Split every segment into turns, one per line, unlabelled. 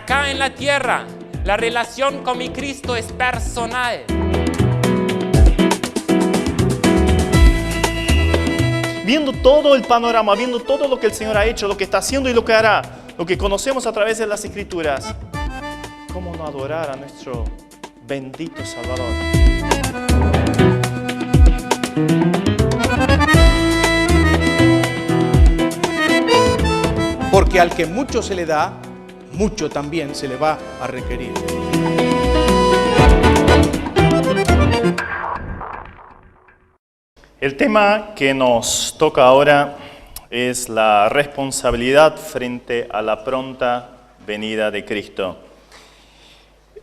acá en la tierra, la relación con mi Cristo es personal.
Viendo todo el panorama, viendo todo lo que el Señor ha hecho, lo que está haciendo y lo que hará, lo que conocemos a través de las Escrituras, ¿cómo no adorar a nuestro bendito Salvador?
Porque al que mucho se le da, mucho también se le va a requerir.
El tema que nos toca ahora es la responsabilidad frente a la pronta venida de Cristo.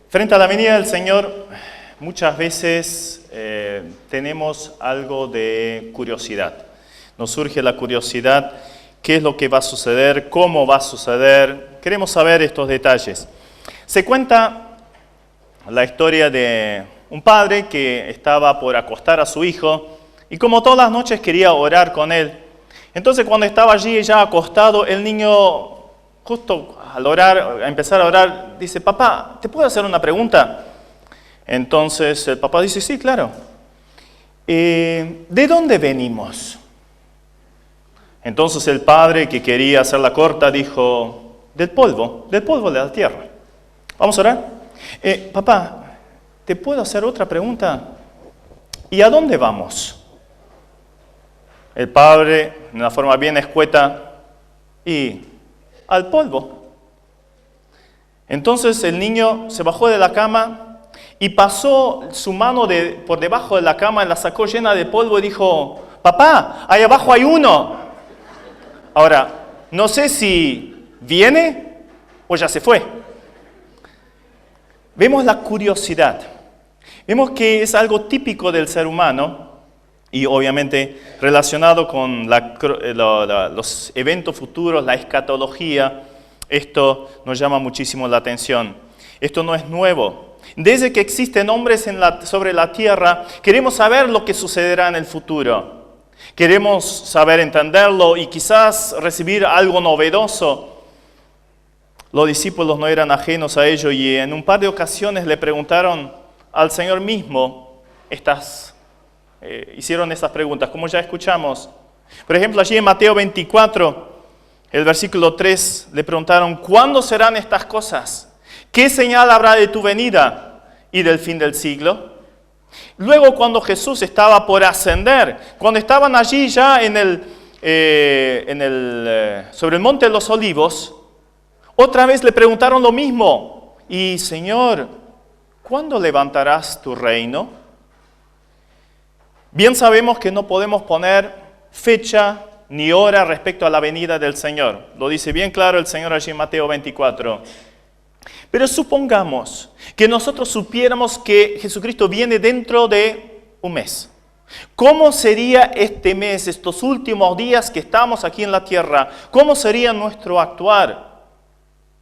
Frente a la venida del Señor, muchas veces tenemos algo de curiosidad. Nos surge la curiosidad, qué es lo que va a suceder, cómo va a suceder. Queremos saber estos detalles. Se cuenta la historia de un padre que estaba por acostar a su hijo y como todas las noches quería orar con él. Entonces cuando estaba allí ya acostado, el niño justo al orar, a empezar a orar, dice: papá, ¿te puedo hacer una pregunta? Entonces el papá dice: sí, claro. ¿De dónde venimos? Entonces el padre, que quería hacerla corta, dijo: del polvo de la tierra. ¿Vamos a orar? Papá, ¿te puedo hacer otra pregunta? ¿Y a dónde vamos? El padre, de una forma bien escueta: y al polvo. Entonces el niño se bajó de la cama y pasó su mano por debajo de la cama, la sacó llena de polvo y dijo: papá, ahí abajo hay uno. Ahora, no sé si viene o ya se fue. Vemos la curiosidad. Vemos que es algo típico del ser humano y obviamente relacionado con los eventos futuros, la escatología. Esto nos llama muchísimo la atención. Esto no es nuevo. Desde que existen hombres sobre la tierra, queremos saber lo que sucederá en el futuro. Queremos saber entenderlo y quizás recibir algo novedoso. Los discípulos no eran ajenos a ello y en un par de ocasiones le preguntaron al Señor mismo hicieron estas preguntas, como ya escuchamos. Por ejemplo, allí en Mateo 24, el versículo 3, le preguntaron: ¿cuándo serán estas cosas? ¿Qué señal habrá de tu venida y del fin del siglo? Luego, cuando Jesús estaba por ascender, cuando estaban allí ya sobre el monte de los Olivos, otra vez le preguntaron lo mismo: y Señor, ¿cuándo levantarás tu reino? Bien sabemos que no podemos poner fecha ni hora respecto a la venida del Señor. Lo dice bien claro el Señor allí en Mateo 24. Pero supongamos que nosotros supiéramos que Jesucristo viene dentro de un mes. ¿Cómo sería este mes, estos últimos días que estamos aquí en la tierra? ¿Cómo sería nuestro actuar?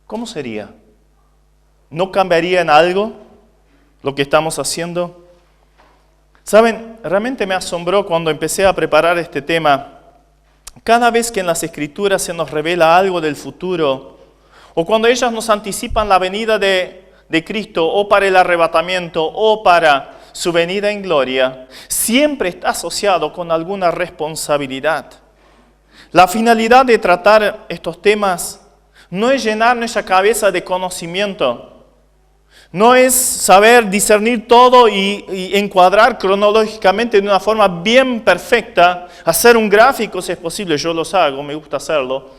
¿Cómo sería? ¿No cambiaría en algo lo que estamos haciendo? ¿Saben? Realmente me asombró cuando empecé a preparar este tema. Cada vez que en las Escrituras se nos revela algo del futuro, o cuando ellas nos anticipan la venida de Cristo, o para el arrebatamiento, o para su venida en gloria, siempre está asociado con alguna responsabilidad. La finalidad de tratar estos temas no es llenar nuestra cabeza de conocimiento, no es saber discernir todo y encuadrar cronológicamente de una forma bien perfecta, hacer un gráfico si es posible, yo los hago, me gusta hacerlo,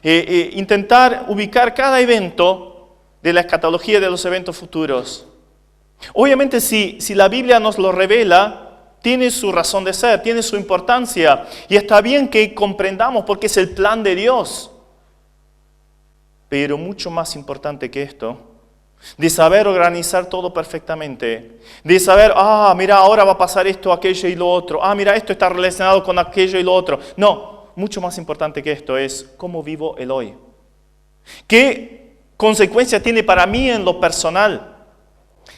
intentar ubicar cada evento de la escatología de los eventos futuros. Obviamente si la Biblia nos lo revela, tiene su razón de ser, tiene su importancia y está bien que comprendamos porque es el plan de Dios. Pero mucho más importante que esto, de saber organizar todo perfectamente, de saber, mira, ahora va a pasar esto, aquello y lo otro, mira, esto está relacionado con aquello y lo otro. No, mucho más importante que esto es cómo vivo el hoy. ¿Qué consecuencia tiene para mí en lo personal?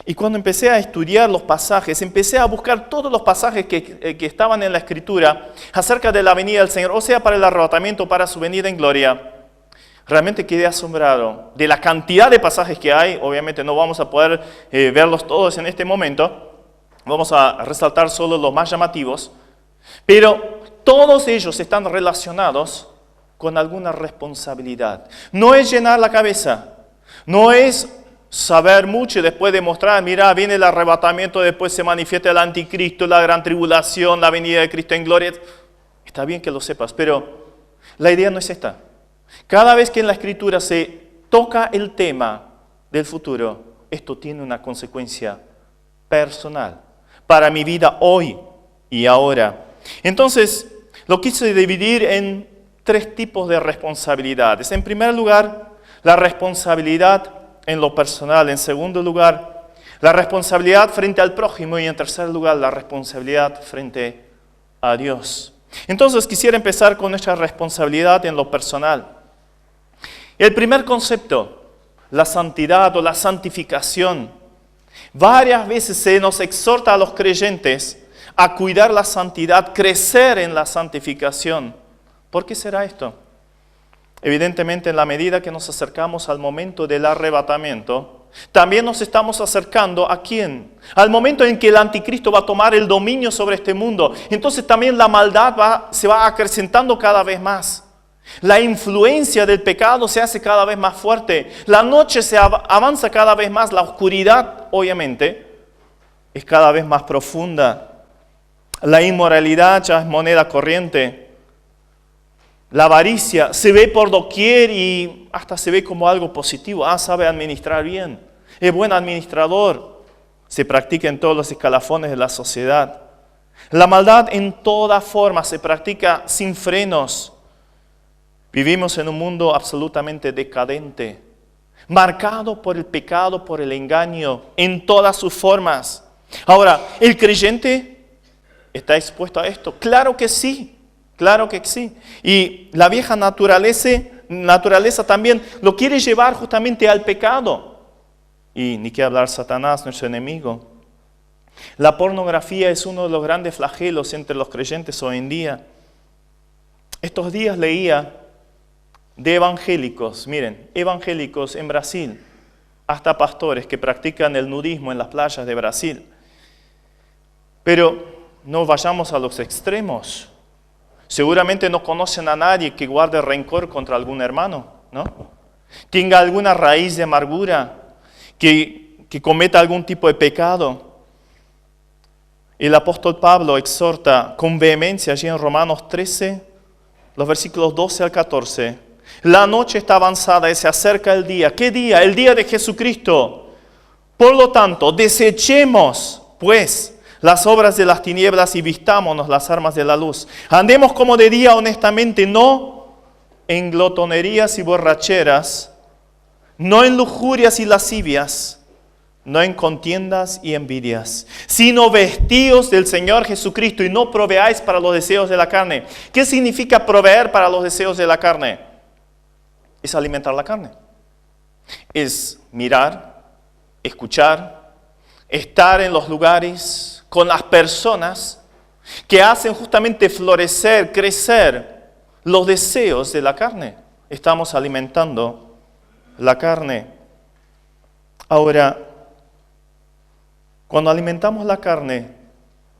Y cuando empecé a estudiar los pasajes, empecé a buscar todos los pasajes que estaban en la Escritura acerca de la venida del Señor, o sea, para el arrebatamiento, para su venida en gloria. Realmente quedé asombrado de la cantidad de pasajes que hay. Obviamente no vamos a poder verlos todos en este momento. Vamos a resaltar solo los más llamativos. Pero todos ellos están relacionados con alguna responsabilidad. No es llenar la cabeza. No es saber mucho y después demostrar, mira, viene el arrebatamiento, después se manifiesta el anticristo, la gran tribulación, la venida de Cristo en gloria. Está bien que lo sepas, pero la idea no es esta. Cada vez que en la Escritura se toca el tema del futuro, esto tiene una consecuencia personal para mi vida hoy y ahora. Entonces, lo quise dividir en 3 tipos de responsabilidades. En primer lugar, la responsabilidad en lo personal. En segundo lugar, la responsabilidad frente al prójimo. Y en tercer lugar, la responsabilidad frente a Dios. Entonces, quisiera empezar con nuestra responsabilidad en lo personal. El primer concepto, la santidad o la santificación. Varias veces se nos exhorta a los creyentes a cuidar la santidad, crecer en la santificación. ¿Por qué será esto? Evidentemente, en la medida que nos acercamos al momento del arrebatamiento, también nos estamos acercando ¿a quién? Al momento en que el anticristo va a tomar el dominio sobre este mundo. Entonces también la maldad se va acrecentando cada vez más. La influencia del pecado se hace cada vez más fuerte. La noche se avanza cada vez más. La oscuridad, obviamente, es cada vez más profunda. La inmoralidad ya es moneda corriente. La avaricia se ve por doquier y hasta se ve como algo positivo. Sabe administrar bien. Es buen administrador. Se practica en todos los escalafones de la sociedad. La maldad en toda forma se practica sin frenos. Vivimos en un mundo absolutamente decadente, marcado por el pecado, por el engaño, en todas sus formas. Ahora, ¿el creyente está expuesto a esto? Claro que sí, claro que sí. Y la vieja naturaleza también lo quiere llevar justamente al pecado. Y ni que hablar Satanás, nuestro enemigo. La pornografía es uno de los grandes flagelos entre los creyentes hoy en día. Estos días leía de evangélicos, miren, evangélicos en Brasil, hasta pastores que practican el nudismo en las playas de Brasil. Pero no vayamos a los extremos. Seguramente no conocen a nadie que guarde rencor contra algún hermano, ¿no? Tenga alguna raíz de amargura, que cometa algún tipo de pecado. El apóstol Pablo exhorta con vehemencia allí en Romanos 13, los versículos 12 al 14. La noche está avanzada y se acerca el día. ¿Qué día? El día de Jesucristo. Por lo tanto, desechemos, pues, las obras de las tinieblas y vistámonos las armas de la luz. Andemos como de día honestamente, no en glotonerías y borracheras, no en lujurias y lascivias, no en contiendas y envidias, sino vestíos del Señor Jesucristo y no proveáis para los deseos de la carne. ¿Qué significa proveer para los deseos de la carne? Es alimentar la carne. Es mirar, escuchar, estar en los lugares con las personas que hacen justamente florecer, crecer los deseos de la carne. Estamos alimentando la carne. Ahora, cuando alimentamos la carne,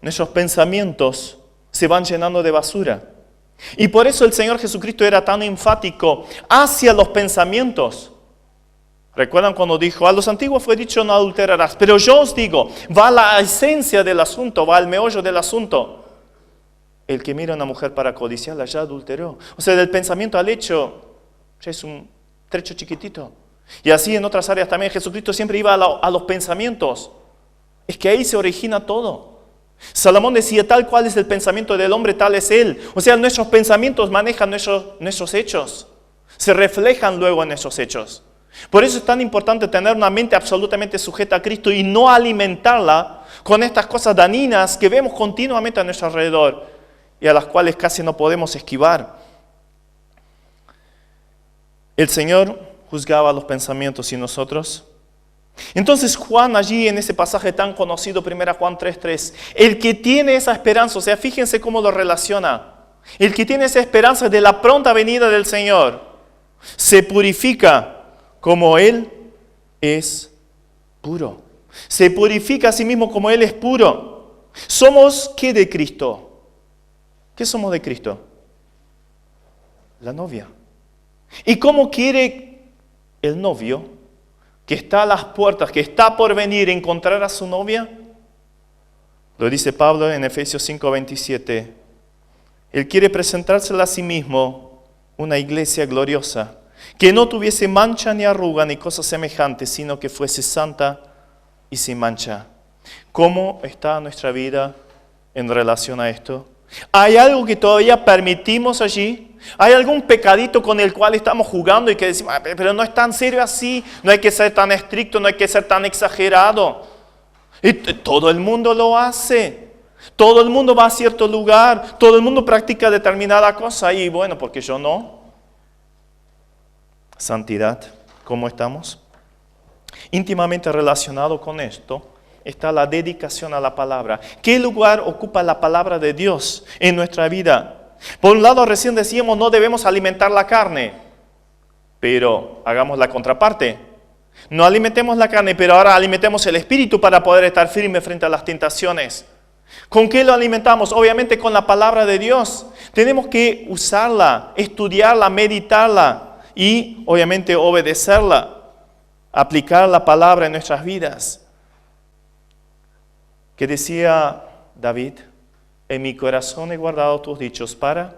nuestros pensamientos se van llenando de basura. Y por eso el Señor Jesucristo era tan enfático hacia los pensamientos. ¿Recuerdan cuando dijo, a los antiguos fue dicho no adulterarás? Pero yo os digo, va a la esencia del asunto, va al meollo del asunto. El que mira a una mujer para codiciarla ya adulteró. O sea, del pensamiento al hecho, ya es un trecho chiquitito. Y así en otras áreas también Jesucristo siempre iba a los pensamientos. Es que ahí se origina todo. Salomón decía, tal cual es el pensamiento del hombre, tal es él. O sea, nuestros pensamientos manejan nuestros hechos. Se reflejan luego en nuestros hechos. Por eso es tan importante tener una mente absolutamente sujeta a Cristo y no alimentarla con estas cosas dañinas que vemos continuamente a nuestro alrededor y a las cuales casi no podemos esquivar. El Señor juzgaba los pensamientos y nosotros. Entonces Juan allí en ese pasaje tan conocido, 1 Juan 3:3, el que tiene esa esperanza, o sea, fíjense cómo lo relaciona, el que tiene esa esperanza de la pronta venida del Señor, Se purifica como Él es puro. Se purifica a sí mismo como Él es puro. ¿Somos qué de Cristo? ¿Qué somos de Cristo? La novia. ¿Y cómo quiere el novio, que está a las puertas, que está por venir, encontrar a su novia? Lo dice Pablo en Efesios 5:27. Él quiere presentársela a sí mismo una iglesia gloriosa, que no tuviese mancha ni arruga ni cosas semejantes, sino que fuese santa y sin mancha. ¿Cómo está nuestra vida en relación a esto? ¿Hay algo que todavía permitimos allí? ¿Hay algún pecadito con el cual estamos jugando y que decimos, pero no es tan serio así, no hay que ser tan estricto, no hay que ser tan exagerado? Y todo el mundo lo hace. Todo el mundo va a cierto lugar, todo el mundo practica determinada cosa y bueno, porque yo no. Santidad, ¿cómo estamos? Íntimamente relacionado con esto está la dedicación a la palabra. ¿Qué lugar ocupa la palabra de Dios en nuestra vida? Por un lado, recién decíamos, no debemos alimentar la carne, pero hagamos la contraparte. No alimentemos la carne, pero ahora alimentemos el espíritu para poder estar firme frente a las tentaciones. ¿Con qué lo alimentamos? Obviamente con la palabra de Dios. Tenemos que usarla, estudiarla, meditarla y obviamente obedecerla, aplicar la palabra en nuestras vidas. ¿Qué decía David? En mi corazón he guardado tus dichos para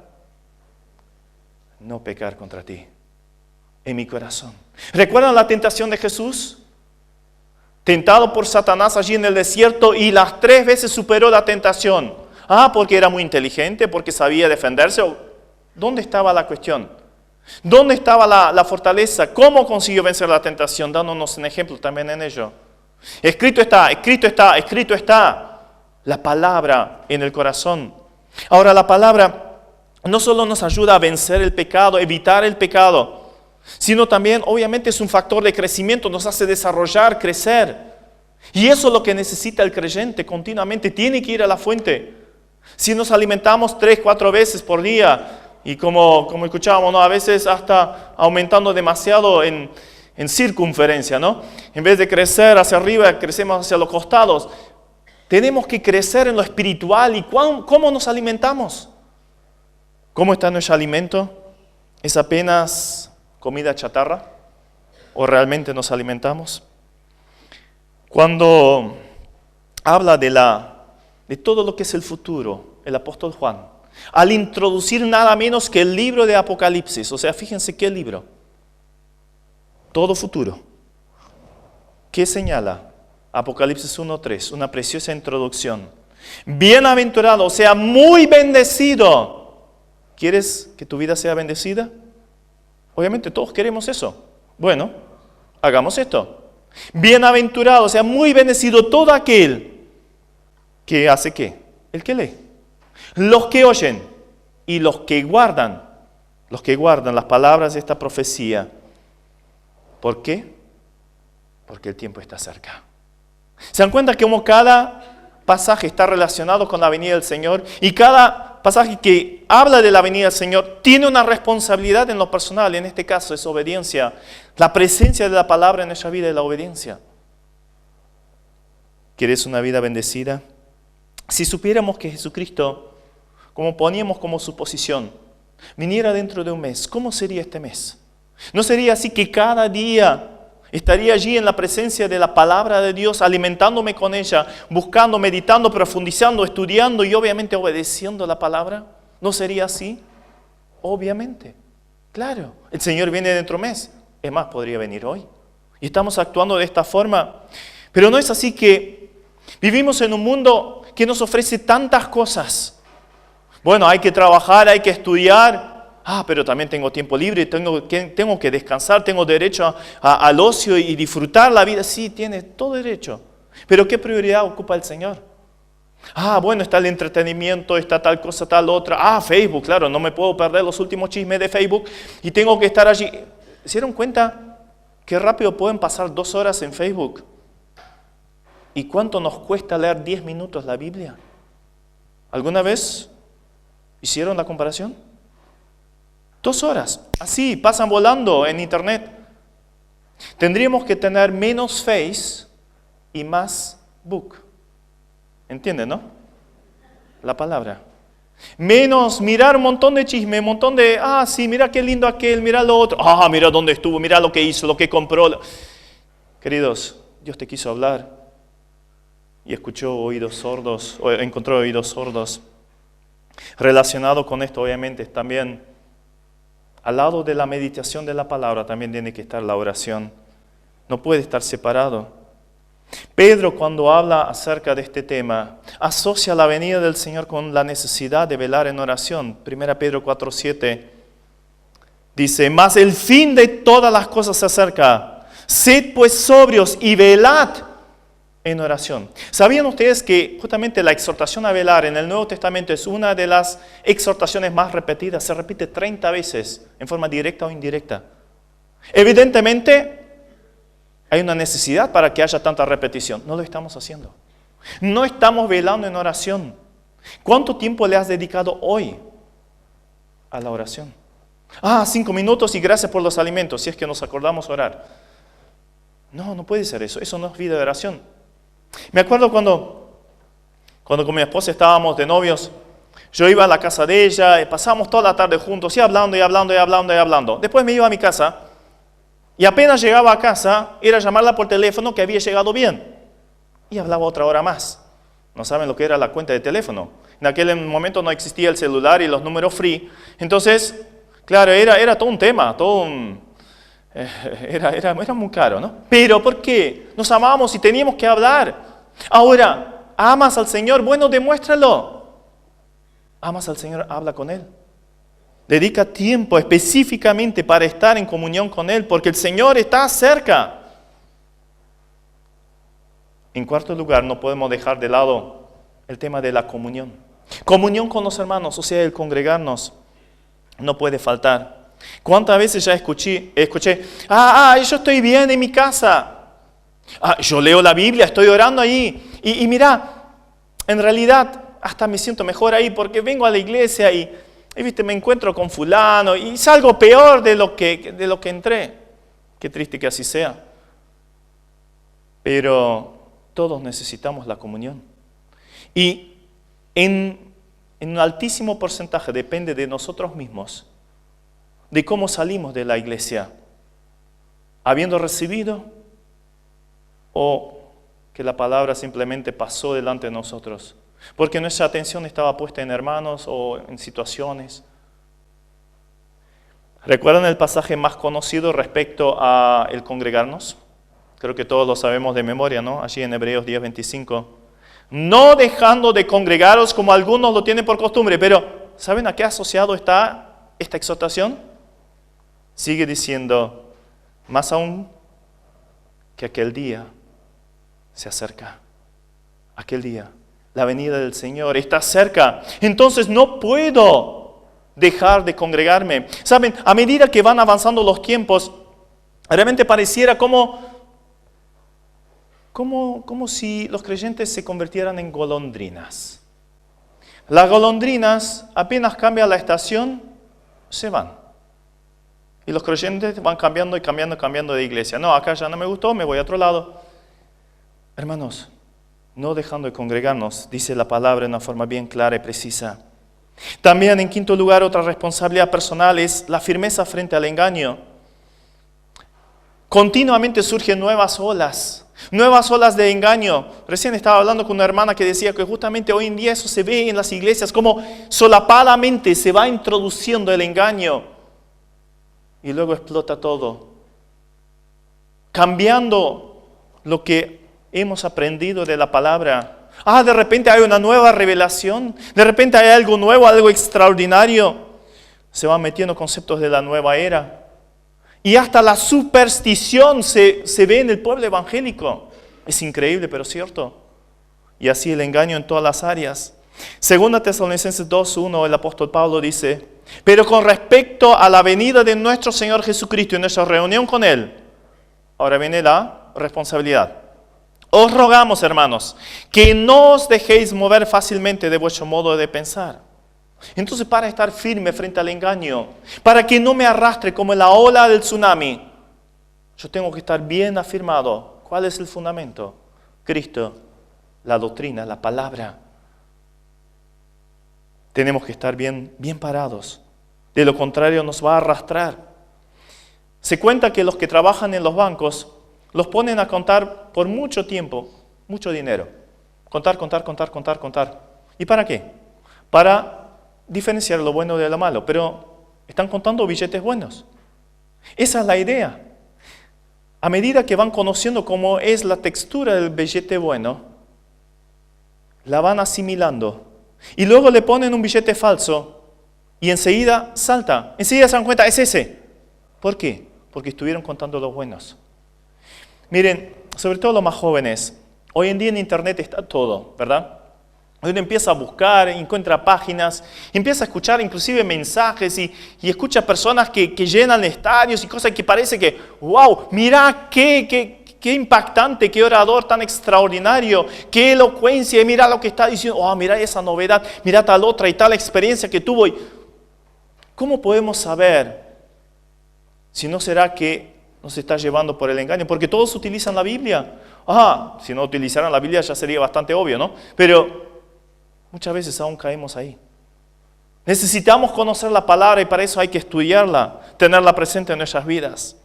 no pecar contra ti. En mi corazón. ¿Recuerdan la tentación de Jesús? Tentado por Satanás allí en el desierto y las 3 veces superó la tentación. Porque era muy inteligente, porque sabía defenderse. ¿Dónde estaba la cuestión? ¿Dónde estaba la fortaleza? ¿Cómo consiguió vencer la tentación? Dándonos un ejemplo también en ello. Escrito está, escrito está, escrito está. La palabra en el corazón. Ahora la palabra no solo nos ayuda a vencer el pecado, evitar el pecado, sino también obviamente es un factor de crecimiento, nos hace desarrollar, crecer. Y eso es lo que necesita el creyente continuamente, tiene que ir a la fuente. Si nos alimentamos 3-4 veces por día, y como escuchábamos, ¿no? A veces hasta aumentando demasiado en circunferencia, ¿no? En vez de crecer hacia arriba, crecemos hacia los costados. Tenemos que crecer en lo espiritual. ¿Y cómo nos alimentamos? ¿Cómo está nuestro alimento? ¿Es apenas comida chatarra? ¿O realmente nos alimentamos? Cuando habla de todo lo que es el futuro, el apóstol Juan, al introducir nada menos que el libro de Apocalipsis, o sea, fíjense qué libro, todo futuro, ¿qué señala? Apocalipsis 1:3, una preciosa introducción. Bienaventurado, o sea, muy bendecido. ¿Quieres que tu vida sea bendecida? Obviamente todos queremos eso. Bueno, hagamos esto. Bienaventurado, o sea, muy bendecido todo aquel que hace ¿qué? El que lee. Los que oyen y los que guardan las palabras de esta profecía. ¿Por qué? Porque el tiempo está cerca. ¿Se dan cuenta que como cada pasaje está relacionado con la venida del Señor y cada pasaje que habla de la venida del Señor tiene una responsabilidad en lo personal? En este caso es obediencia. La presencia de la palabra en nuestra vida es la obediencia. ¿Quieres una vida bendecida? Si supiéramos que Jesucristo, como poníamos como suposición, viniera dentro de un mes, ¿cómo sería este mes? ¿No sería así que cada día estaría allí en la presencia de la palabra de Dios, alimentándome con ella, buscando, meditando, profundizando, estudiando y obviamente obedeciendo la palabra? ¿No sería así? Obviamente. Claro, el Señor viene dentro de un mes. Es más, podría venir hoy. Y estamos actuando de esta forma. Pero no es así que vivimos en un mundo que nos ofrece tantas cosas. Bueno, hay que trabajar, hay que estudiar. Pero también tengo tiempo libre, tengo que descansar, tengo derecho al ocio y disfrutar la vida. Sí, tiene todo derecho. Pero ¿qué prioridad ocupa el Señor? Bueno, está el entretenimiento, está tal cosa, tal otra. Facebook, claro, no me puedo perder los últimos chismes de Facebook y tengo que estar allí. ¿Se dieron cuenta qué rápido pueden pasar 2 horas en Facebook? ¿Y cuánto nos cuesta leer 10 minutos la Biblia? ¿Alguna vez hicieron la comparación? 2 horas. Así, pasan volando en internet. Tendríamos que tener menos Face y más book. ¿Entienden, no? La palabra. Menos mirar un montón de chisme, un montón de, sí, mira qué lindo aquel, mira lo otro. Mira dónde estuvo, mira lo que hizo, lo que compró. Queridos, Dios te quiso hablar y escuchó oídos sordos, o encontró oídos sordos. Relacionado con esto, obviamente, también, al lado de la meditación de la palabra, también tiene que estar la oración. No puede estar separado. Pedro, cuando habla acerca de este tema, asocia la venida del Señor con la necesidad de velar en oración. 1 Pedro 4:7 dice, mas el fin de todas las cosas se acerca. Sed pues sobrios y velad en oración. ¿Sabían ustedes que justamente la exhortación a velar en el Nuevo Testamento es una de las exhortaciones más repetidas? Se repite 30 veces en forma directa o indirecta. Evidentemente, hay una necesidad para que haya tanta repetición. No lo estamos haciendo. No estamos velando en oración. ¿Cuánto tiempo le has dedicado hoy a la oración? 5 minutos y gracias por los alimentos, si es que nos acordamos orar. No puede ser eso. Eso no es vida de oración. Me acuerdo cuando con mi esposa estábamos de novios, yo iba a la casa de ella, pasábamos toda la tarde juntos, y hablando. Después me iba a mi casa, y apenas llegaba a casa, era llamarla por teléfono que había llegado bien. Y hablaba otra hora más. No saben lo que era la cuenta de teléfono. En aquel momento no existía el celular y los números free. Entonces, claro, era todo un tema, era muy caro, ¿no? Pero ¿por qué? Nos amábamos y teníamos que hablar. Ahora, ¿amas al Señor? Bueno, demuéstralo. ¿Amas al Señor? Habla con Él. Dedica tiempo específicamente para estar en comunión con Él, porque el Señor está cerca. En cuarto lugar, no podemos dejar de lado el tema de la comunión. Comunión con los hermanos, o sea, el congregarnos, no puede faltar. ¿Cuántas veces ya escuché, yo estoy bien en mi casa? Yo leo la Biblia, estoy orando ahí. Y mira, en realidad hasta me siento mejor ahí porque vengo a la iglesia y me encuentro con fulano y salgo peor de lo que entré. Qué triste que así sea. Pero todos necesitamos la comunión. Y en un altísimo porcentaje depende de nosotros mismos, de cómo salimos de la iglesia, habiendo recibido o que la palabra simplemente pasó delante de nosotros, porque nuestra atención estaba puesta en hermanos o en situaciones. ¿Recuerdan el pasaje más conocido respecto a el congregarnos? Creo que todos lo sabemos de memoria, ¿no? Allí en Hebreos 10:25. No dejando de congregaros como algunos lo tienen por costumbre, pero ¿saben a qué asociado está esta exhortación? Sigue diciendo, más aún que aquel día se acerca. Aquel día, la venida del Señor está cerca. Entonces no puedo dejar de congregarme. Saben, a medida que van avanzando los tiempos, realmente pareciera como si los creyentes se convirtieran en golondrinas. Las golondrinas, apenas cambia la estación, se van. Y los creyentes van cambiando de iglesia. No, acá ya no me gustó, me voy a otro lado. Hermanos, no dejando de congregarnos, dice la palabra de una forma bien clara y precisa. También, en quinto lugar, otra responsabilidad personal es la firmeza frente al engaño. Continuamente surgen nuevas olas de engaño. Recién estaba hablando con una hermana que decía que justamente hoy en día eso se ve en las iglesias, como solapadamente se va introduciendo el engaño y luego explota todo, cambiando lo que hemos aprendido de la palabra. De repente hay una nueva revelación, de repente hay algo nuevo, algo extraordinario. Se van metiendo conceptos de la nueva era. Y hasta la superstición se ve en el pueblo evangélico. Es increíble, pero cierto. Y así el engaño en todas las áreas. Segunda Tesalonicenses 2:1, el apóstol Pablo dice, pero con respecto a la venida de nuestro Señor Jesucristo y nuestra reunión con Él, ahora viene la responsabilidad. Os rogamos, hermanos, que no os dejéis mover fácilmente de vuestro modo de pensar. Entonces, para estar firme frente al engaño, para que no me arrastre como la ola del tsunami, yo tengo que estar bien afirmado. ¿Cuál es el fundamento? Cristo, la doctrina, la palabra. Tenemos que estar bien parados. De lo contrario, nos va a arrastrar. Se cuenta que los que trabajan en los bancos los ponen a contar por mucho tiempo, mucho dinero. Contar. ¿Y para qué? Para diferenciar lo bueno de lo malo, pero están contando billetes buenos. Esa es la idea. A medida que van conociendo cómo es la textura del billete bueno, la van asimilando. Y luego le ponen un billete falso y enseguida salta. Enseguida se dan cuenta, es ese. ¿Por qué? Porque estuvieron contando los buenos. Miren, sobre todo los más jóvenes, hoy en día en internet está todo, ¿verdad? Uno empieza a buscar, encuentra páginas, empieza a escuchar inclusive mensajes y escucha personas que llenan estadios y cosas que parece que, wow, mira qué impactante, qué orador tan extraordinario, qué elocuencia, y mira lo que está diciendo, oh, mira esa novedad, mira tal otra y tal experiencia que tuvo. ¿Cómo podemos saber si no será que nos está llevando por el engaño? Porque todos utilizan la Biblia. Si no utilizaran la Biblia ya sería bastante obvio, ¿no? Pero muchas veces aún caemos ahí. Necesitamos conocer la palabra y para eso hay que estudiarla, tenerla presente en nuestras vidas.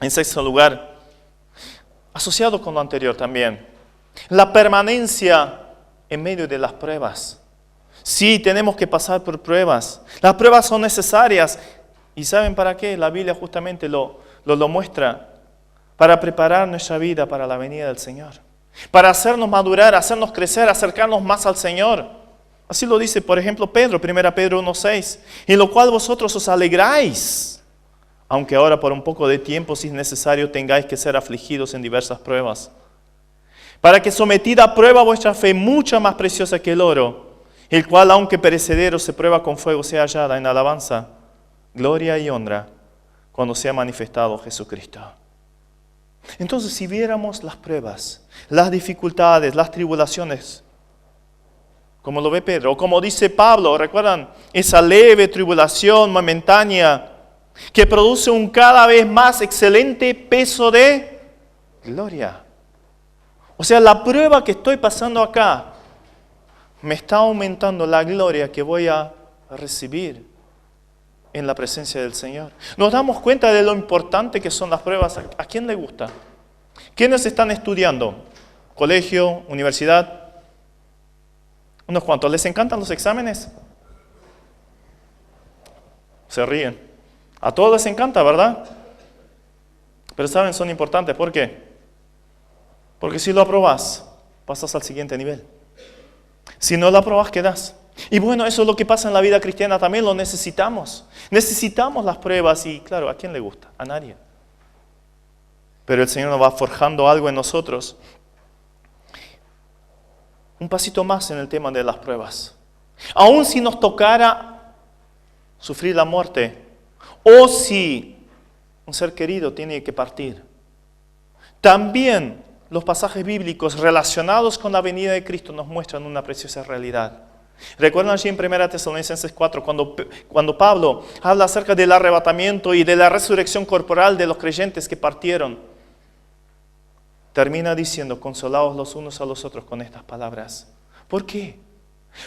En sexto lugar, asociado con lo anterior también, la permanencia en medio de las pruebas. Sí, tenemos que pasar por pruebas. Las pruebas son necesarias. ¿Y saben para qué? La Biblia justamente lo muestra. Para preparar nuestra vida para la venida del Señor. Para hacernos madurar, hacernos crecer, acercarnos más al Señor. Así lo dice, por ejemplo, Pedro, 1 Pedro 1:6. En lo cual vosotros os alegráis, aunque ahora por un poco de tiempo, si es necesario, tengáis que ser afligidos en diversas pruebas. Para que sometida a prueba vuestra fe, mucha más preciosa que el oro, el cual, aunque perecedero, se prueba con fuego, sea hallada en alabanza, gloria y honra, cuando sea manifestado Jesucristo. Entonces, si viéramos las pruebas, las dificultades, las tribulaciones, como lo ve Pedro, o como dice Pablo, ¿recuerdan? Esa leve tribulación momentánea que produce un cada vez más excelente peso de gloria. O sea, la prueba que estoy pasando acá me está aumentando la gloria que voy a recibir en la presencia del Señor. Nos damos cuenta de lo importante que son las pruebas. ¿A quién le gusta? ¿Quiénes están estudiando? ¿Colegio? ¿Universidad? Unos cuantos. ¿Les encantan los exámenes? Se ríen. A todos les encanta, ¿verdad? Pero saben, son importantes. ¿Por qué? Porque si lo aprobas, pasas al siguiente nivel. Si no lo aprobas, quedas. Y bueno, eso es lo que pasa en la vida cristiana también, lo necesitamos. Necesitamos las pruebas y claro, ¿a quién le gusta? A nadie. Pero el Señor nos va forjando algo en nosotros. Un pasito más en el tema de las pruebas. Aun si nos tocara sufrir la muerte, o si un ser querido tiene que partir, también los pasajes bíblicos relacionados con la venida de Cristo nos muestran una preciosa realidad. ¿Recuerdan allí en 1 Tesalonicenses 4 cuando Pablo habla acerca del arrebatamiento y de la resurrección corporal de los creyentes que partieron? Termina diciendo, consolaos los unos a los otros con estas palabras. ¿Por qué?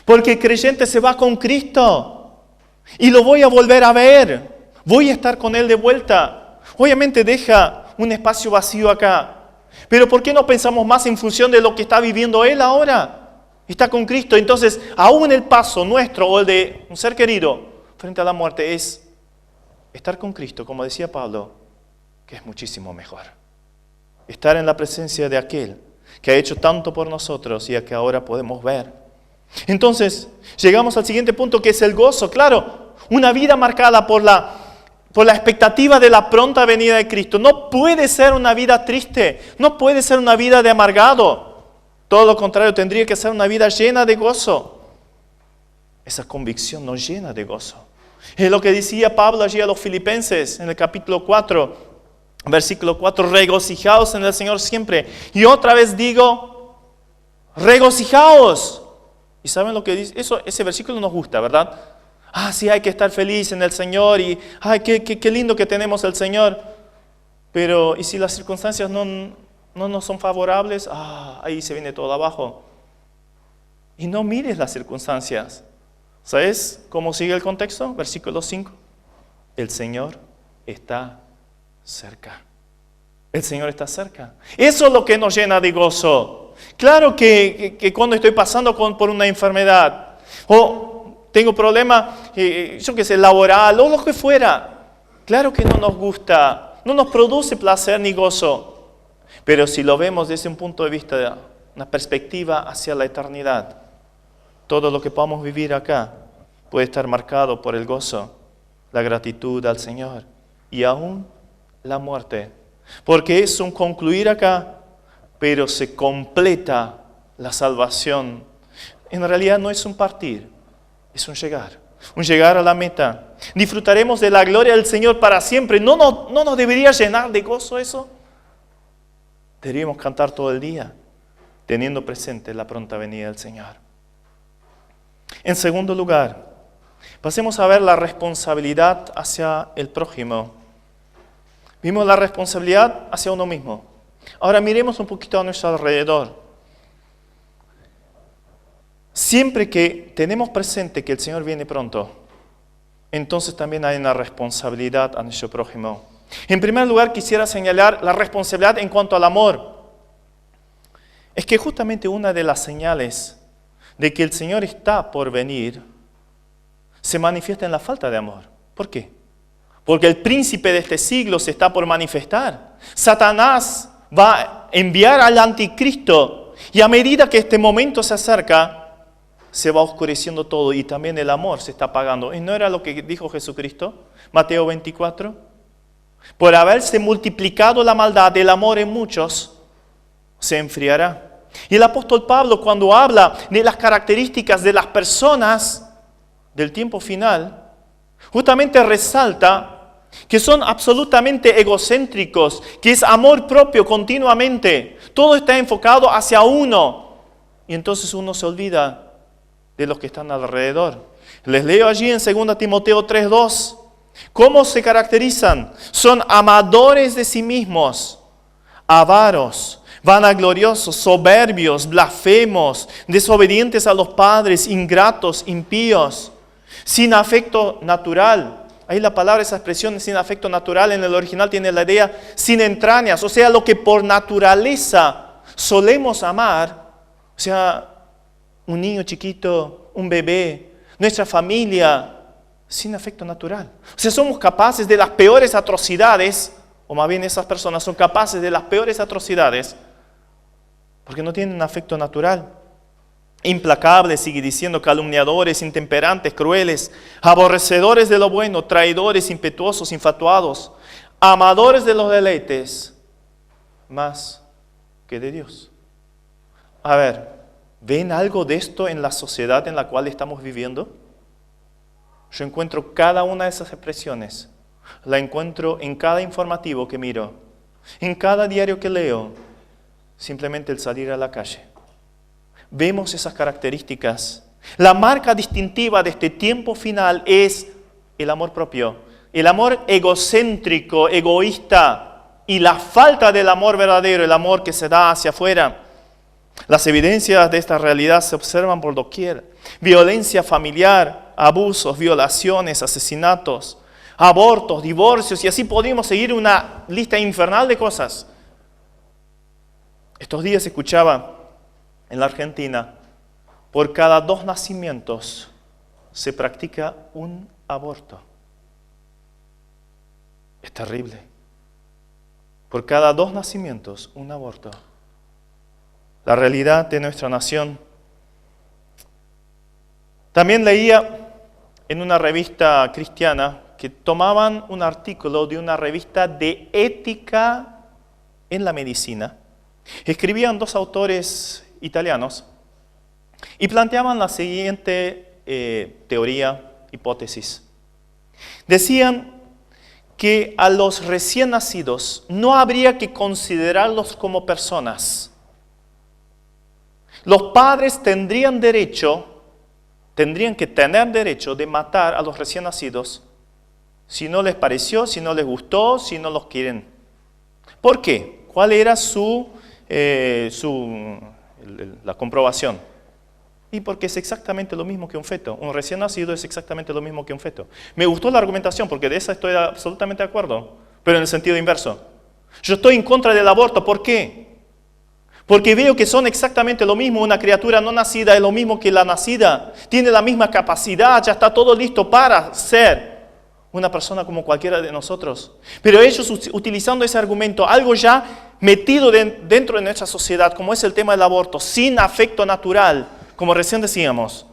Porque el creyente se va con Cristo y lo voy a volver a ver. Voy a estar con Él de vuelta. Obviamente deja un espacio vacío acá. Pero ¿por qué no pensamos más en función de lo que está viviendo Él ahora? Está con Cristo. Entonces, aún el paso nuestro o el de un ser querido frente a la muerte es estar con Cristo, como decía Pablo, que es muchísimo mejor. Estar en la presencia de aquel que ha hecho tanto por nosotros y a que ahora podemos ver. Entonces, llegamos al siguiente punto que es el gozo. Claro, una vida marcada por la expectativa de la pronta venida de Cristo. No puede ser una vida triste, no puede ser una vida de amargado. Todo lo contrario, tendría que ser una vida llena de gozo. Esa convicción nos llena de gozo. Es lo que decía Pablo allí a los Filipenses en el capítulo 4, versículo 4. Regocijaos en el Señor siempre. Y otra vez digo, regocijaos. ¿Y saben lo que dice? Ese versículo nos gusta, ¿verdad? Sí, hay que estar feliz en el Señor y qué lindo que tenemos el Señor. Pero, ¿y si las circunstancias no nos son favorables? Ahí se viene todo abajo. Y no mires las circunstancias. ¿Sabes cómo sigue el contexto? Versículo 5. El Señor está cerca. El Señor está cerca. Eso es lo que nos llena de gozo. Claro que cuando estoy pasando por una enfermedad o tengo problema, laboral o lo que fuera, claro que no nos gusta, no nos produce placer ni gozo. Pero si lo vemos desde un punto de vista, una perspectiva hacia la eternidad, todo lo que podamos vivir acá puede estar marcado por el gozo, la gratitud al Señor y aún la muerte. Porque es un concluir acá, pero se completa la salvación. En realidad no es un partir, es un llegar a la meta. Disfrutaremos de la gloria del Señor para siempre. ¿No nos debería llenar de gozo eso? Deberíamos cantar todo el día, teniendo presente la pronta venida del Señor. En segundo lugar, pasemos a ver la responsabilidad hacia el prójimo. Vimos la responsabilidad hacia uno mismo. Ahora miremos un poquito a nuestro alrededor. Siempre que tenemos presente que el Señor viene pronto, entonces también hay una responsabilidad a nuestro prójimo. En primer lugar, quisiera señalar la responsabilidad en cuanto al amor. Es que justamente una de las señales de que el Señor está por venir se manifiesta en la falta de amor. ¿Por qué? Porque el príncipe de este siglo se está por manifestar. Satanás va a enviar al anticristo y a medida que este momento se acerca, se va oscureciendo todo y también el amor se está apagando. ¿Y no era lo que dijo Jesucristo? Mateo 24. Por haberse multiplicado la maldad, el amor en muchos se enfriará. Y el apóstol Pablo, cuando habla de las características de las personas del tiempo final, justamente resalta que son absolutamente egocéntricos, que es amor propio continuamente. Todo está enfocado hacia uno. Y entonces uno se olvida de los que están alrededor. Les leo allí en 2 Timoteo 3:2. ¿Cómo se caracterizan? Son amadores de sí mismos, avaros, vanagloriosos, soberbios, blasfemos, desobedientes a los padres, ingratos, impíos, sin afecto natural. Ahí la palabra, esa expresión sin afecto natural en el original tiene la idea sin entrañas, o sea, lo que por naturaleza solemos amar, o sea, un niño chiquito, un bebé, nuestra familia, sin afecto natural. O sea, somos capaces de las peores atrocidades, o más bien esas personas son capaces de las peores atrocidades, porque no tienen afecto natural. Implacables, sigue diciendo, calumniadores, intemperantes, crueles, aborrecedores de lo bueno, traidores, impetuosos, infatuados, amadores de los deleites, más que de Dios. A ver, ¿ven algo de esto en la sociedad en la cual estamos viviendo? Yo encuentro cada una de esas expresiones, la encuentro en cada informativo que miro, en cada diario que leo, simplemente el salir a la calle. Vemos esas características. La marca distintiva de este tiempo final es el amor propio, el amor egocéntrico, egoísta y la falta del amor verdadero, el amor que se da hacia afuera. Las evidencias de esta realidad se observan por doquier. Violencia familiar, abusos, violaciones, asesinatos, abortos, divorcios, y así podemos seguir una lista infernal de cosas. Estos días escuchaba en la Argentina, por cada 2 nacimientos se practica un aborto. Es terrible. Por cada 2 nacimientos, un aborto. La realidad de nuestra nación. También leía en una revista cristiana que tomaban un artículo de una revista de ética en la medicina. Escribían 2 autores italianos y planteaban la siguiente teoría, hipótesis. Decían que a los recién nacidos no habría que considerarlos como personas. Los padres tendrían derecho tendrían que tener derecho de matar a los recién nacidos si no les pareció, si no les gustó, si no los quieren. ¿Por qué? ¿Cuál era la comprobación? Y porque es exactamente lo mismo que un feto. Un recién nacido es exactamente lo mismo que un feto. Me gustó la argumentación porque de esa estoy absolutamente de acuerdo, pero en el sentido inverso. Yo estoy en contra del aborto. ¿Por qué? Porque veo que son exactamente lo mismo. Una criatura no nacida es lo mismo que la nacida. Tiene la misma capacidad, ya está todo listo para ser una persona como cualquiera de nosotros. Pero ellos utilizando ese argumento, algo ya metido dentro de nuestra sociedad, como es el tema del aborto, sin afecto natural, como recién decíamos,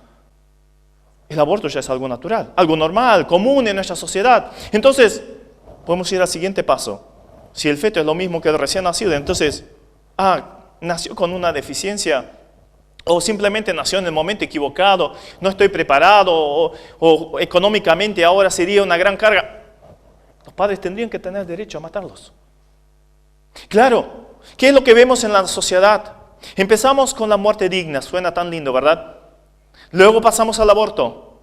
el aborto ya es algo natural, algo normal, común en nuestra sociedad. Entonces, podemos ir al siguiente paso. Si el feto es lo mismo que el recién nacido, entonces, nació con una deficiencia, o simplemente nació en el momento equivocado, no estoy preparado, o económicamente ahora sería una gran carga. Los padres tendrían que tener derecho a matarlos. Claro, ¿qué es lo que vemos en la sociedad? Empezamos con la muerte digna, suena tan lindo, ¿verdad? Luego pasamos al aborto.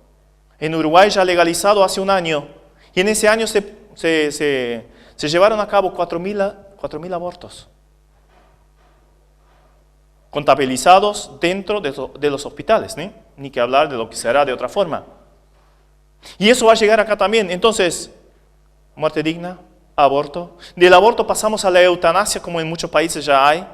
En Uruguay ya legalizado hace un año, y en ese año se llevaron a cabo 4.000 abortos. Contabilizados dentro de los hospitales, ¿no? Ni que hablar de lo que será de otra forma. Y eso va a llegar acá también. Entonces, muerte digna, aborto. Del aborto pasamos a la eutanasia, como en muchos países ya hay.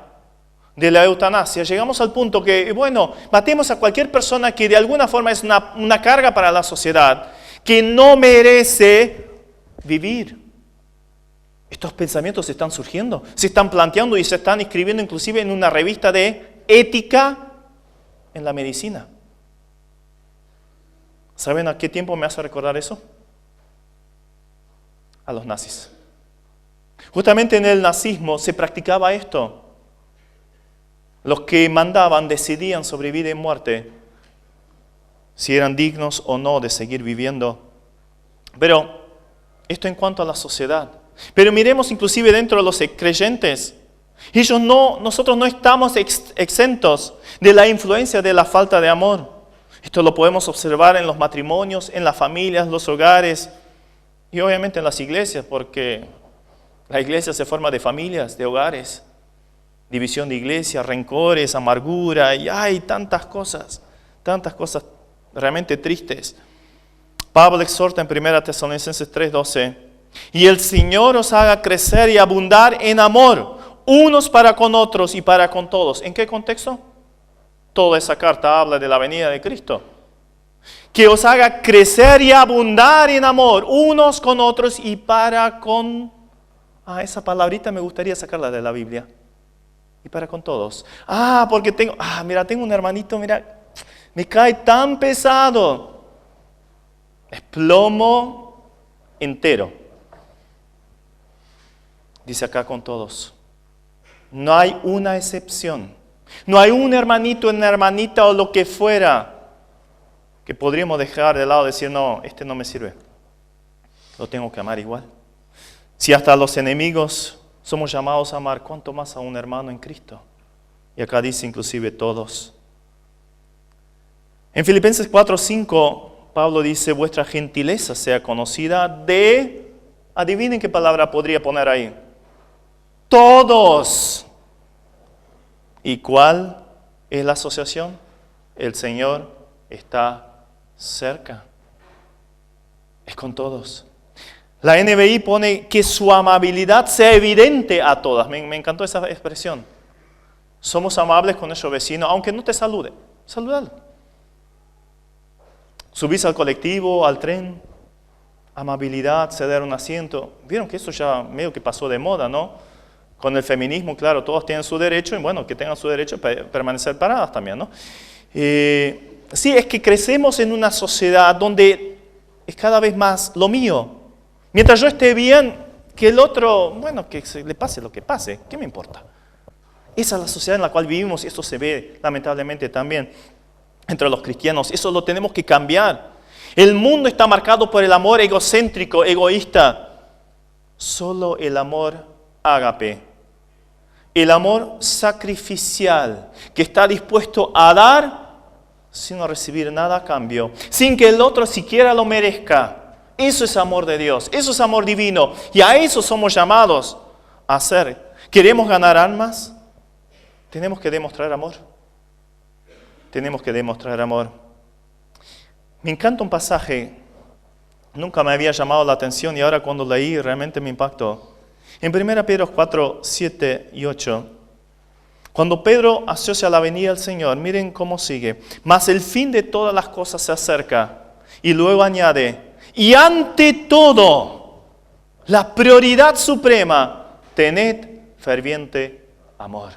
De la eutanasia llegamos al punto que, bueno, matemos a cualquier persona que de alguna forma es una carga para la sociedad, que no merece vivir. Estos pensamientos se están surgiendo, se están planteando y se están escribiendo inclusive en una revista de ética en la medicina. ¿Saben a qué tiempo me hace recordar eso? A los nazis. Justamente en el nazismo se practicaba esto. Los que mandaban decidían sobre vida y muerte, si eran dignos o no de seguir viviendo. Pero esto en cuanto a la sociedad. Pero miremos inclusive dentro de los creyentes. Nosotros no estamos exentos de la influencia de la falta de amor. Esto lo podemos observar en los matrimonios, en las familias, los hogares y obviamente en las iglesias, porque la iglesia se forma de familias, de hogares, división de iglesia, rencores, amargura y hay tantas cosas realmente tristes. Pablo exhorta en 1 Tesalonicenses 3:12, y el Señor os haga crecer y abundar en amor, unos para con otros y para con todos. ¿En qué contexto? Toda esa carta habla de la venida de Cristo. Que os haga crecer y abundar en amor, unos con otros y para con... esa palabrita me gustaría sacarla de la Biblia. Y para con todos. Porque tengo un hermanito, me cae tan pesado. Es plomo entero. Dice acá con todos. No hay una excepción. No hay un hermanito, una hermanita o lo que fuera que podríamos dejar de lado y decir, no, este no me sirve. Lo tengo que amar igual. Si hasta los enemigos somos llamados a amar, ¿cuánto más a un hermano en Cristo? Y acá dice inclusive todos. En Filipenses 4:5, Pablo dice, vuestra gentileza sea conocida de... Adivinen qué palabra podría poner ahí. Todos. ¿Y cuál es la asociación? El Señor está cerca. Es con todos. La NBI pone que su amabilidad sea evidente a todas. Me encantó esa expresión. Somos amables con nuestro vecino, aunque no te salude. Saludalo. Subís al colectivo, al tren. Amabilidad, ceder un asiento. Vieron que eso ya medio que pasó de moda, ¿no? Con el feminismo, claro, todos tienen su derecho, y bueno, que tengan su derecho para permanecer paradas también, ¿no? Sí, es que crecemos en una sociedad donde es cada vez más lo mío. Mientras yo esté bien, que el otro, bueno, que se le pase lo que pase, ¿qué me importa? Esa es la sociedad en la cual vivimos y esto se ve lamentablemente también entre los cristianos. Eso lo tenemos que cambiar. El mundo está marcado por el amor egocéntrico, egoísta. Solo el amor ágape. El amor sacrificial, que está dispuesto a dar sin no recibir nada a cambio, sin que el otro siquiera lo merezca. Eso es amor de Dios, eso es amor divino, y a eso somos llamados a hacer. ¿Queremos ganar almas? Tenemos que demostrar amor. Tenemos que demostrar amor. Me encanta un pasaje, nunca me había llamado la atención y ahora cuando leí realmente me impactó. En 1 Pedro 4, 7 y 8, cuando Pedro asocia la venida del Señor, miren cómo sigue. Mas el fin de todas las cosas se acerca. Y luego añade, y ante todo, la prioridad suprema, tened ferviente amor.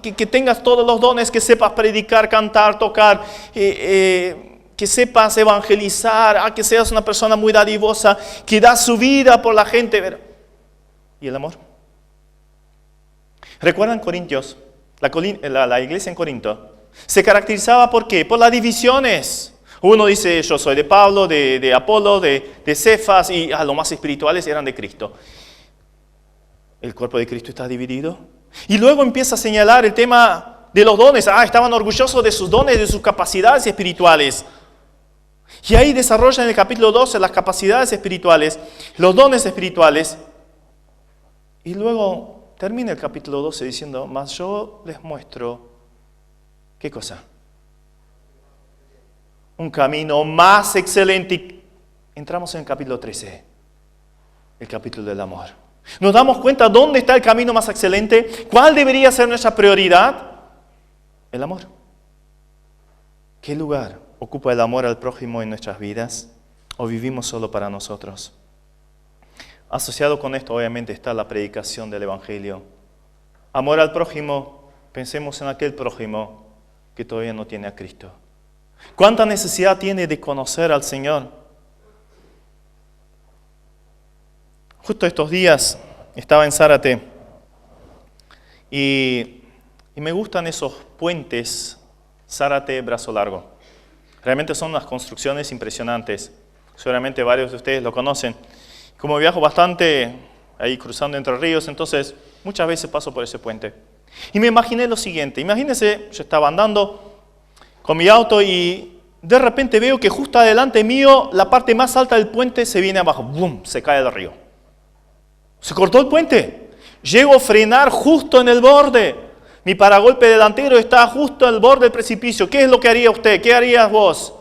Que tengas todos los dones, que sepas predicar, cantar, tocar, que sepas evangelizar, que seas una persona muy dadivosa, que da su vida por la gente. ¿Y el amor? ¿Recuerdan Corintios? La iglesia en Corinto se caracterizaba ¿por qué? Por las divisiones. Uno dice, yo soy de Pablo, de Apolo, de Cefas, y los más espirituales eran de Cristo. El cuerpo de Cristo está dividido. Y luego empieza a señalar el tema de los dones. Estaban orgullosos de sus dones, de sus capacidades espirituales. Y ahí desarrolla en el capítulo 12 las capacidades espirituales, los dones espirituales. Y luego termina el capítulo 12 diciendo, mas yo les muestro, ¿qué cosa? Un camino más excelente. Entramos en el capítulo 13, el capítulo del amor. Nos damos cuenta dónde está el camino más excelente, cuál debería ser nuestra prioridad. El amor. ¿Qué lugar ocupa el amor al prójimo en nuestras vidas? ¿O vivimos solo para nosotros? Asociado con esto, obviamente, está la predicación del Evangelio. Amor al prójimo, pensemos en aquel prójimo que todavía no tiene a Cristo. ¿Cuánta necesidad tiene de conocer al Señor? Justo estos días estaba en Zárate y me gustan esos puentes Zárate Brazo Largo. Realmente son unas construcciones impresionantes. Seguramente varios de ustedes lo conocen. Como viajo bastante ahí cruzando Entre Ríos, entonces muchas veces paso por ese puente. Y me imaginé lo siguiente. Imagínense, yo estaba andando con mi auto y de repente veo que justo adelante mío la parte más alta del puente se viene abajo. ¡Bum! Se cae al río. Se cortó el puente. Llego a frenar justo en el borde. Mi paragolpe delantero está justo al borde del precipicio. ¿Qué es lo que haría usted? ¿Qué harías vos?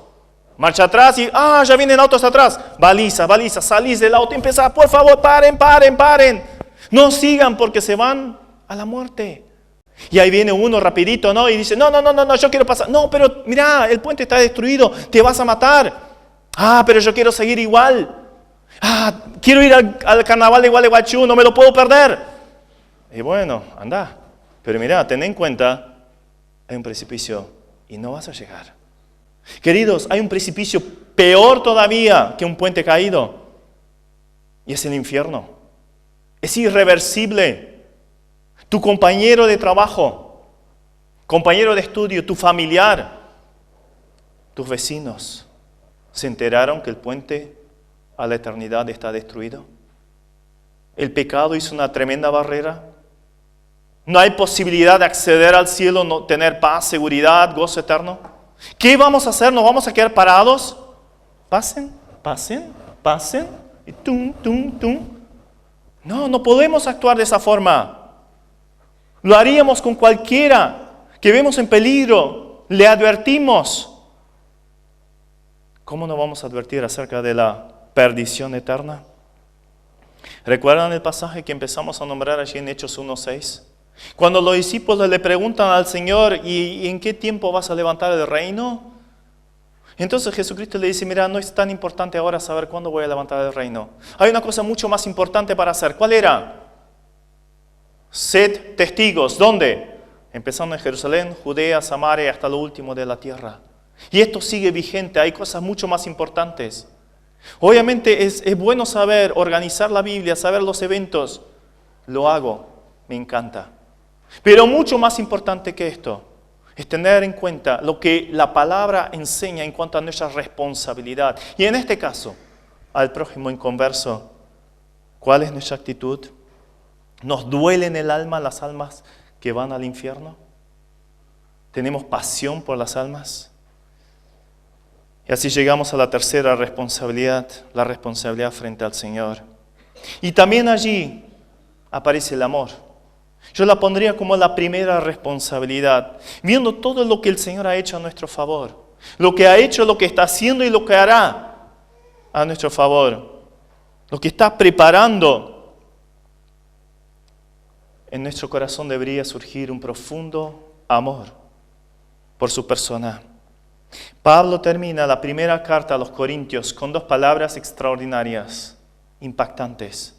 Marcha atrás y ya vienen autos atrás. Baliza, salís del auto y empezás, por favor, paren. No sigan porque se van a la muerte. Y ahí viene uno rapidito, ¿no? Y dice, no, yo quiero pasar. No, pero mira, el puente está destruido, te vas a matar. Pero yo quiero seguir igual. Quiero ir al carnaval de Gualeguaychú, no me lo puedo perder. Y bueno, anda. Pero mira, ten en cuenta, hay un precipicio y no vas a llegar. Queridos, hay un precipicio peor todavía que un puente caído. Y es el infierno. Es irreversible. Tu compañero de trabajo, compañero de estudio, tu familiar, tus vecinos, ¿se enteraron que el puente a la eternidad está destruido? El pecado hizo una tremenda barrera. No hay posibilidad de acceder al cielo, no tener paz, seguridad, gozo eterno. ¿Qué vamos a hacer? ¿Nos vamos a quedar parados? Pasen. Y tum. No podemos actuar de esa forma. Lo haríamos con cualquiera que vemos en peligro. Le advertimos. ¿Cómo no vamos a advertir acerca de la perdición eterna? ¿Recuerdan el pasaje que empezamos a nombrar allí en Hechos 1:6? Cuando los discípulos le preguntan al Señor, ¿y en qué tiempo vas a levantar el reino? Entonces Jesucristo le dice, mira, no es tan importante ahora saber cuándo voy a levantar el reino. Hay una cosa mucho más importante para hacer. ¿Cuál era? Sed testigos. ¿Dónde? Empezando en Jerusalén, Judea, Samaria, hasta lo último de la tierra. Y esto sigue vigente. Hay cosas mucho más importantes. Obviamente es bueno saber organizar la Biblia, saber los eventos. Lo hago, me encanta. Pero mucho más importante que esto es tener en cuenta lo que la palabra enseña en cuanto a nuestra responsabilidad. Y en este caso, al prójimo inconverso, ¿cuál es nuestra actitud? ¿Nos duele en el alma las almas que van al infierno? ¿Tenemos pasión por las almas? Y así llegamos a la tercera responsabilidad, la responsabilidad frente al Señor. Y también allí aparece el amor. Yo la pondría como la primera responsabilidad, viendo todo lo que el Señor ha hecho a nuestro favor. Lo que ha hecho, lo que está haciendo y lo que hará a nuestro favor. Lo que está preparando. En nuestro corazón debería surgir un profundo amor por su persona. Pablo termina la primera carta a los Corintios con dos palabras extraordinarias, impactantes.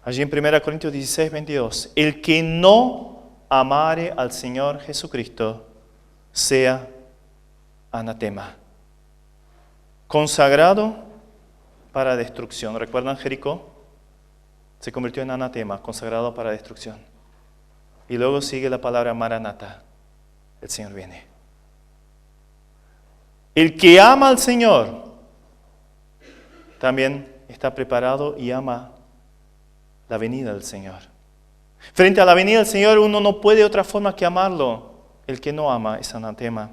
Allí en 1 Corintios 16, 22. El que no amare al Señor Jesucristo sea anatema. Consagrado para destrucción. ¿Recuerdan Jericó? Se convirtió en anatema, consagrado para destrucción. Y luego sigue la palabra Maranatha. El Señor viene. El que ama al Señor también está preparado y ama la venida del Señor. Frente a la venida del Señor uno no puede de otra forma que amarlo. El que no ama es anatema.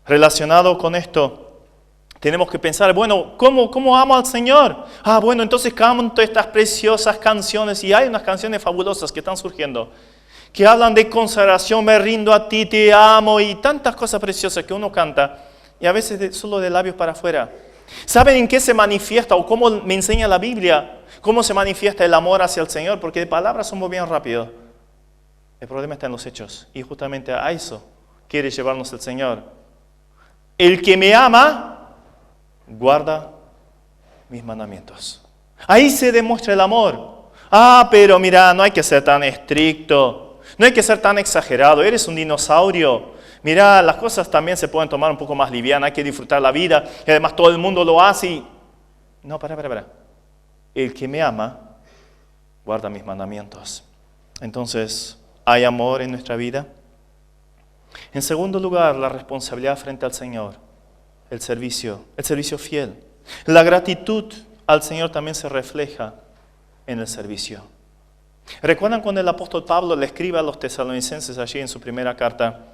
Relacionado con esto, tenemos que pensar, bueno, ¿cómo amo al Señor? Bueno, entonces canto estas preciosas canciones, y hay unas canciones fabulosas que están surgiendo, que hablan de consagración, me rindo a ti, te amo, y tantas cosas preciosas que uno canta, y a veces solo de labios para afuera. ¿Saben en qué se manifiesta o cómo me enseña la Biblia? ¿Cómo se manifiesta el amor hacia el Señor? Porque de palabras somos bien rápidos. El problema está en los hechos, y justamente a eso quiere llevarnos el Señor. El que me ama, guarda mis mandamientos. Ahí se demuestra el amor. Pero mira, no hay que ser tan estricto. No hay que ser tan exagerado, eres un dinosaurio. Mira, las cosas también se pueden tomar un poco más livianas, hay que disfrutar la vida, y además todo el mundo lo hace. No, para. El que me ama, guarda mis mandamientos. Entonces, ¿hay amor en nuestra vida? En segundo lugar, la responsabilidad frente al Señor, el servicio fiel. La gratitud al Señor también se refleja en el servicio. ¿Recuerdan cuando el apóstol Pablo le escribe a los tesalonicenses allí en su primera carta?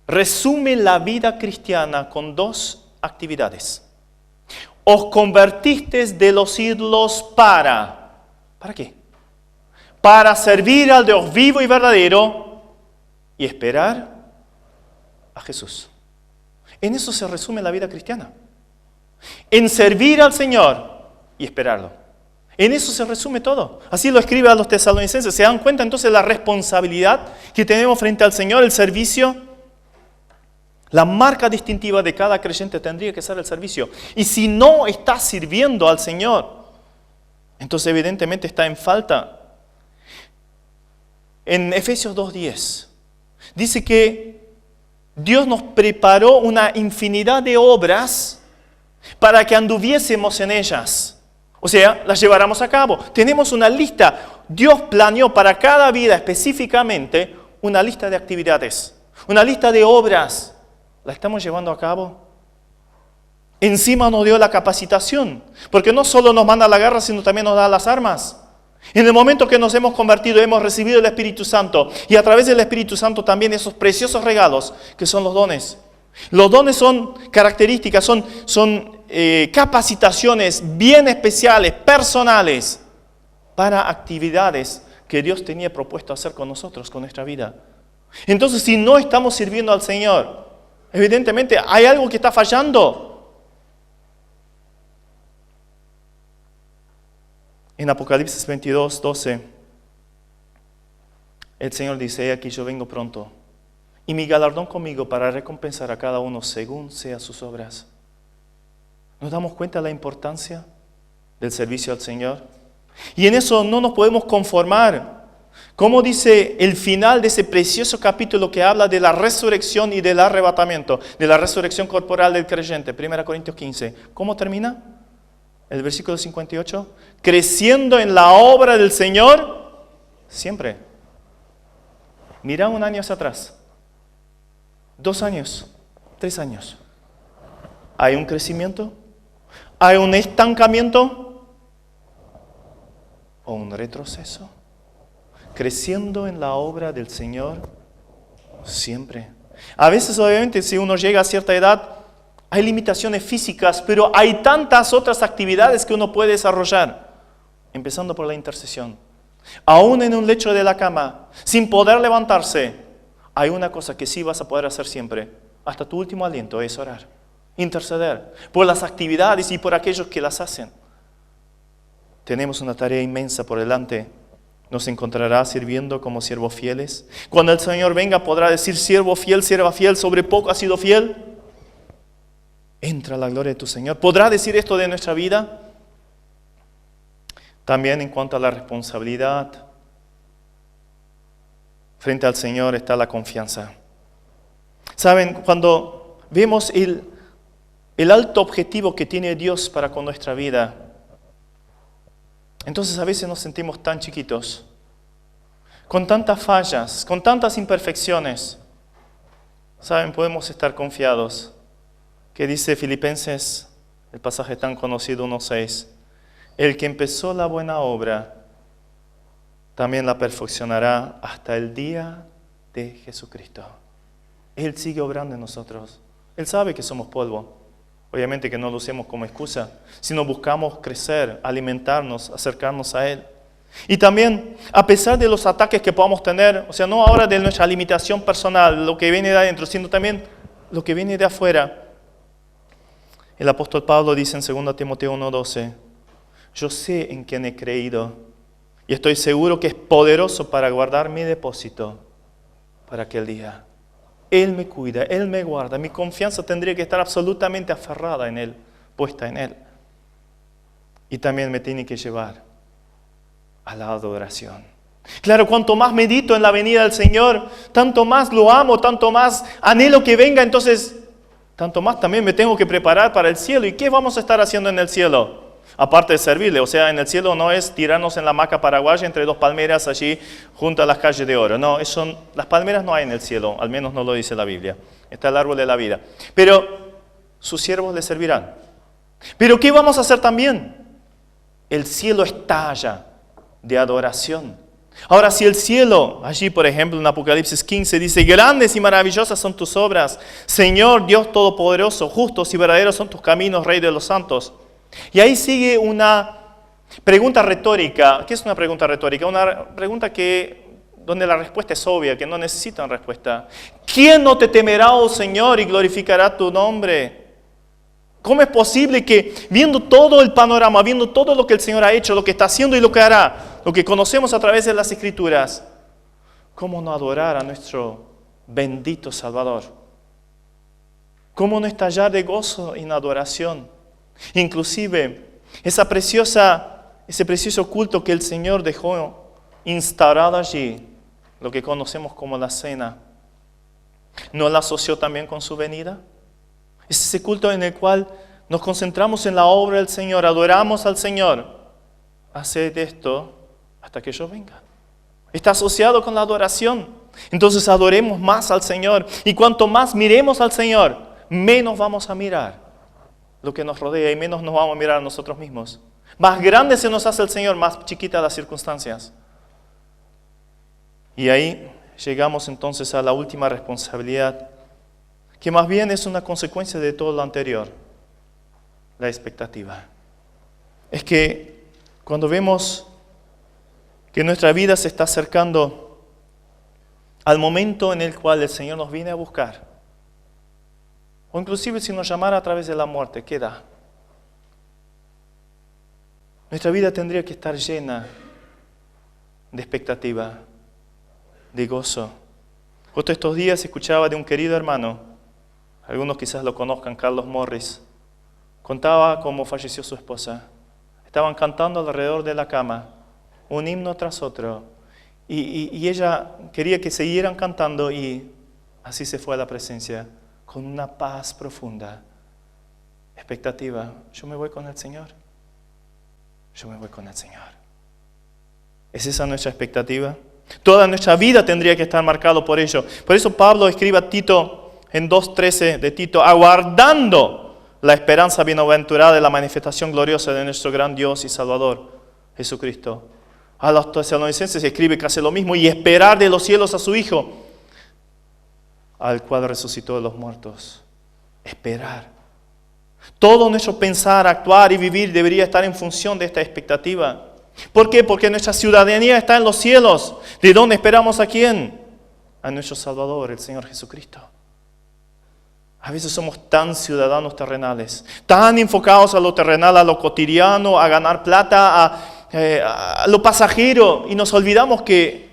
Resume la vida cristiana con dos actividades. Os convertisteis de los ídolos ¿para qué? Para servir al Dios vivo y verdadero y esperar a Jesús. En eso se resume la vida cristiana. En servir al Señor y esperarlo. En eso se resume todo. Así lo escribe a los tesalonicenses. ¿Se dan cuenta entonces de la responsabilidad que tenemos frente al Señor, el servicio? La marca distintiva de cada creyente tendría que ser el servicio. Y si no está sirviendo al Señor, entonces evidentemente está en falta. En Efesios 2:10 dice que Dios nos preparó una infinidad de obras para que anduviésemos en ellas. O sea, las lleváramos a cabo. Tenemos una lista. Dios planeó para cada vida específicamente una lista de actividades, una lista de obras. ¿La estamos llevando a cabo? Encima nos dio la capacitación, porque no solo nos manda a la guerra, sino también nos da las armas. En el momento que nos hemos convertido, hemos recibido el Espíritu Santo, y a través del Espíritu Santo también esos preciosos regalos que son los dones. Los dones son características, son capacitaciones bien especiales, personales, para actividades que Dios tenía propuesto hacer con nosotros, con nuestra vida. Entonces, si no estamos sirviendo al Señor, evidentemente hay algo que está fallando. En Apocalipsis 22:12, el Señor dice: he aquí yo vengo pronto, y mi galardón conmigo para recompensar a cada uno según sean sus obras. ¿Nos damos cuenta de la importancia del servicio al Señor? Y en eso no nos podemos conformar. Como dice el final de ese precioso capítulo que habla de la resurrección y del arrebatamiento, de la resurrección corporal del creyente, 1 Corintios 15. ¿Cómo termina? El versículo 58. Creciendo en la obra del Señor siempre. Mira un año hacia atrás. 2 años, 3 años. ¿Hay un crecimiento? ¿Hay un estancamiento? ¿O un retroceso? creciendo en la obra del Señor siempre. A veces, obviamente, si uno llega a cierta edad, hay limitaciones físicas, pero hay tantas otras actividades que uno puede desarrollar, empezando por la intercesión. Aún en un lecho de la cama, sin poder levantarse, hay una cosa que sí vas a poder hacer siempre, hasta tu último aliento, es orar, interceder por las actividades y por aquellos que las hacen. Tenemos una tarea inmensa por delante. Nos encontrará sirviendo como siervos fieles. Cuando el Señor venga, podrá decir: siervo fiel, sierva fiel, sobre poco has sido fiel. Entra la gloria de tu Señor. ¿Podrá decir esto de nuestra vida? También en cuanto a la responsabilidad, frente al Señor está la confianza. Saben, cuando vemos el alto objetivo que tiene Dios para con nuestra vida, entonces a veces nos sentimos tan chiquitos, con tantas fallas, con tantas imperfecciones. Saben, podemos estar confiados. Que dice Filipenses, el pasaje tan conocido 1:6, el que empezó la buena obra, también la perfeccionará hasta el día de Jesucristo. Él sigue obrando en nosotros. Él sabe que somos polvo. Obviamente que no lo usemos como excusa, sino buscamos crecer, alimentarnos, acercarnos a Él. Y también, a pesar de los ataques que podamos tener, o sea, no ahora de nuestra limitación personal, lo que viene de adentro, sino también lo que viene de afuera. El apóstol Pablo dice en 2 Timoteo 1:12, yo sé en quién he creído y estoy seguro que es poderoso para guardar mi depósito para aquel día. Él me cuida, Él me guarda. Mi confianza tendría que estar absolutamente aferrada en Él, puesta en Él. Y también me tiene que llevar a la adoración. Claro, cuanto más medito en la venida del Señor, tanto más lo amo, tanto más anhelo que venga, entonces, tanto más también me tengo que preparar para el cielo. ¿Y qué vamos a estar haciendo en el cielo? Aparte de servirle, o sea, en el cielo no es tirarnos en la hamaca paraguaya entre dos palmeras allí junto a las calles de oro. No, las palmeras no hay en el cielo, al menos no lo dice la Biblia. Está el árbol de la vida. Pero sus siervos le servirán. ¿Pero qué vamos a hacer también? El cielo estalla de adoración. Ahora, si el cielo, allí por ejemplo en Apocalipsis 15 dice, grandes y maravillosas son tus obras, Señor Dios Todopoderoso, justos y verdaderos son tus caminos, Rey de los santos. Y ahí sigue una pregunta retórica. ¿Qué es una pregunta retórica? Una pregunta donde la respuesta es obvia, que no necesita una respuesta. ¿Quién no te temerá, oh Señor, y glorificará tu nombre? ¿Cómo es posible que viendo todo el panorama, viendo todo lo que el Señor ha hecho, lo que está haciendo y lo que hará, lo que conocemos a través de las Escrituras, cómo no adorar a nuestro bendito Salvador? ¿Cómo no estallar de gozo en adoración? Inclusive, ese precioso culto que el Señor dejó instaurado allí, lo que conocemos como la cena, ¿no la asoció también con su venida? Es ese culto en el cual nos concentramos en la obra del Señor, adoramos al Señor. Haced esto hasta que yo venga. Está asociado con la adoración. Entonces adoremos más al Señor. Y cuanto más miremos al Señor, menos vamos a mirar lo que nos rodea y menos nos vamos a mirar a nosotros mismos. Más grande se nos hace el Señor, más chiquitas las circunstancias. Y ahí llegamos entonces a la última responsabilidad, que más bien es una consecuencia de todo lo anterior, la expectativa. Es que cuando vemos que nuestra vida se está acercando al momento en el cual el Señor nos viene a buscar, o inclusive si nos llamara a través de la muerte, ¿qué da? Nuestra vida tendría que estar llena de expectativa, de gozo. Justo estos días escuchaba de un querido hermano, algunos quizás lo conozcan, Carlos Morris. Contaba cómo falleció su esposa. Estaban cantando alrededor de la cama, un himno tras otro. Y ella quería que siguieran cantando y así se fue a la presencia, con una paz profunda, expectativa. Yo me voy con el Señor. Yo me voy con el Señor. ¿Es esa nuestra expectativa? Toda nuestra vida tendría que estar marcado por ello. Por eso Pablo escribe a Tito en 2:13 de Tito, aguardando la esperanza bienaventurada de la manifestación gloriosa de nuestro gran Dios y Salvador, Jesucristo. A los tesalonicenses escribe casi lo mismo, y esperar de los cielos a su Hijo, al cual resucitó de los muertos. Esperar. Todo nuestro pensar, actuar y vivir debería estar en función de esta expectativa. ¿Por qué? Porque nuestra ciudadanía está en los cielos. ¿De dónde esperamos a quién? A nuestro Salvador, el Señor Jesucristo. A veces somos tan ciudadanos terrenales, tan enfocados a lo terrenal, a lo cotidiano, a ganar plata, a lo pasajero, y nos olvidamos que